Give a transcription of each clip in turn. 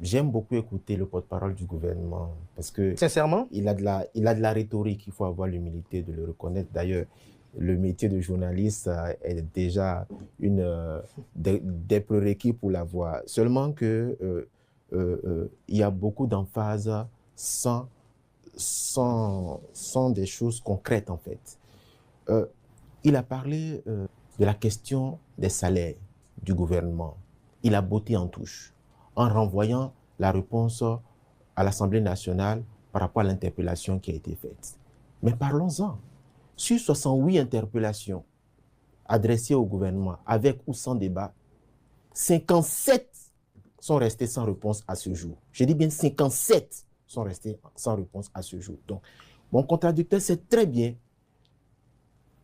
J'aime beaucoup écouter le porte-parole du gouvernement parce que Sincèrement? il a de la rhétorique, il faut avoir l'humilité de le reconnaître. D'ailleurs, le métier de journaliste est déjà des prérequis pour l'avoir. Seulement que il y a beaucoup d'emphase sans des choses concrètes en fait. Il a parlé de la question des salaires du gouvernement. Il a botté en touche en renvoyant la réponse à l'Assemblée nationale par rapport à l'interpellation qui a été faite. Mais parlons-en. Sur 68 interpellations adressées au gouvernement, avec ou sans débat, 57 sont restés sans réponse à ce jour. Je dis bien 57 sont restés sans réponse à ce jour. Donc, mon contradicteur sait très bien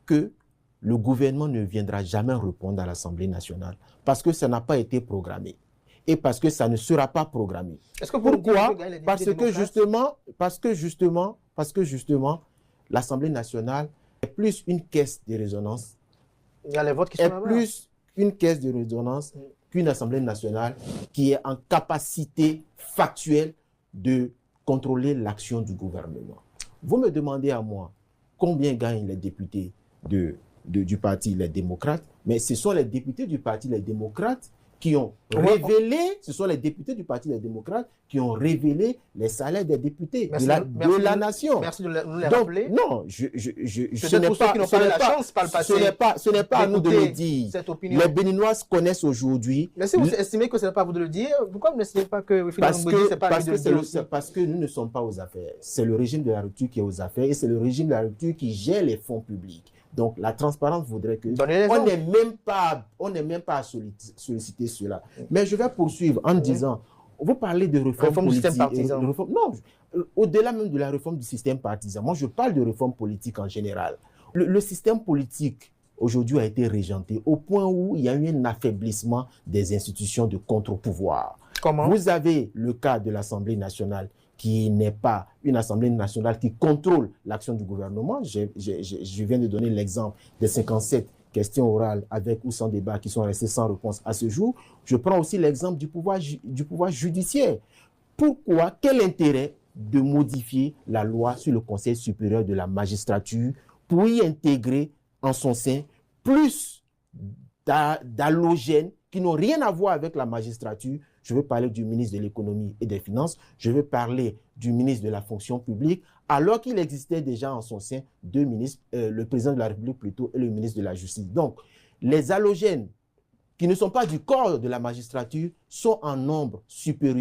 que le gouvernement ne viendra jamais répondre à l'Assemblée nationale parce que ça n'a pas été programmé et parce que ça ne sera pas programmé. Est-ce que pourquoi? Parce que justement, l'Assemblée nationale est plus une caisse de résonance. Il y a les votes qui sont là-bas. Est plus une caisse de résonance qu'une Assemblée nationale qui est en capacité factuelle de contrôler l'action du gouvernement. Vous me demandez à moi combien gagnent les députés du parti Les Démocrates, mais ce sont les députés du parti Les Démocrates qui ont révélé, ce sont les députés du parti Les Démocrates qui ont révélé les salaires des députés de la nation. Merci de nous les rappeler. Non, ce n'est pas à nous de le dire. Les Béninois connaissent aujourd'hui. Mais si vous estimez que ce n'est pas à vous de le dire, pourquoi vous n'estimez pas que parce que nous ne sommes pas aux affaires. C'est le régime de la rupture qui est aux affaires et c'est le régime de la rupture qui gère les fonds publics. Donc, la transparence voudrait que on n'est même pas à solliciter cela. Mais je vais poursuivre en disant, vous parlez de réforme du système partisan. Non, au-delà même de la réforme du système partisan, moi je parle de réforme politique en général. Le système politique aujourd'hui a été régenté au point où il y a eu un affaiblissement des institutions de contre-pouvoir. Comment? Vous avez le cas de l'Assemblée nationale qui n'est pas une Assemblée nationale qui contrôle l'action du gouvernement. Je viens de donner l'exemple des 57 questions orales avec ou sans débat qui sont restées sans réponse à ce jour. Je prends aussi l'exemple du pouvoir judiciaire. Pourquoi? Quel intérêt de modifier la loi sur le Conseil supérieur de la magistrature pour y intégrer en son sein plus d'halogènes qui n'ont rien à voir avec la magistrature? Je veux parler du ministre de l'économie et des finances, je veux parler du ministre de la fonction publique, alors qu'il existait déjà en son sein deux ministres, le président de la République plutôt et le ministre de la Justice. Donc, les halogènes qui ne sont pas du corps de la magistrature sont en nombre supérieur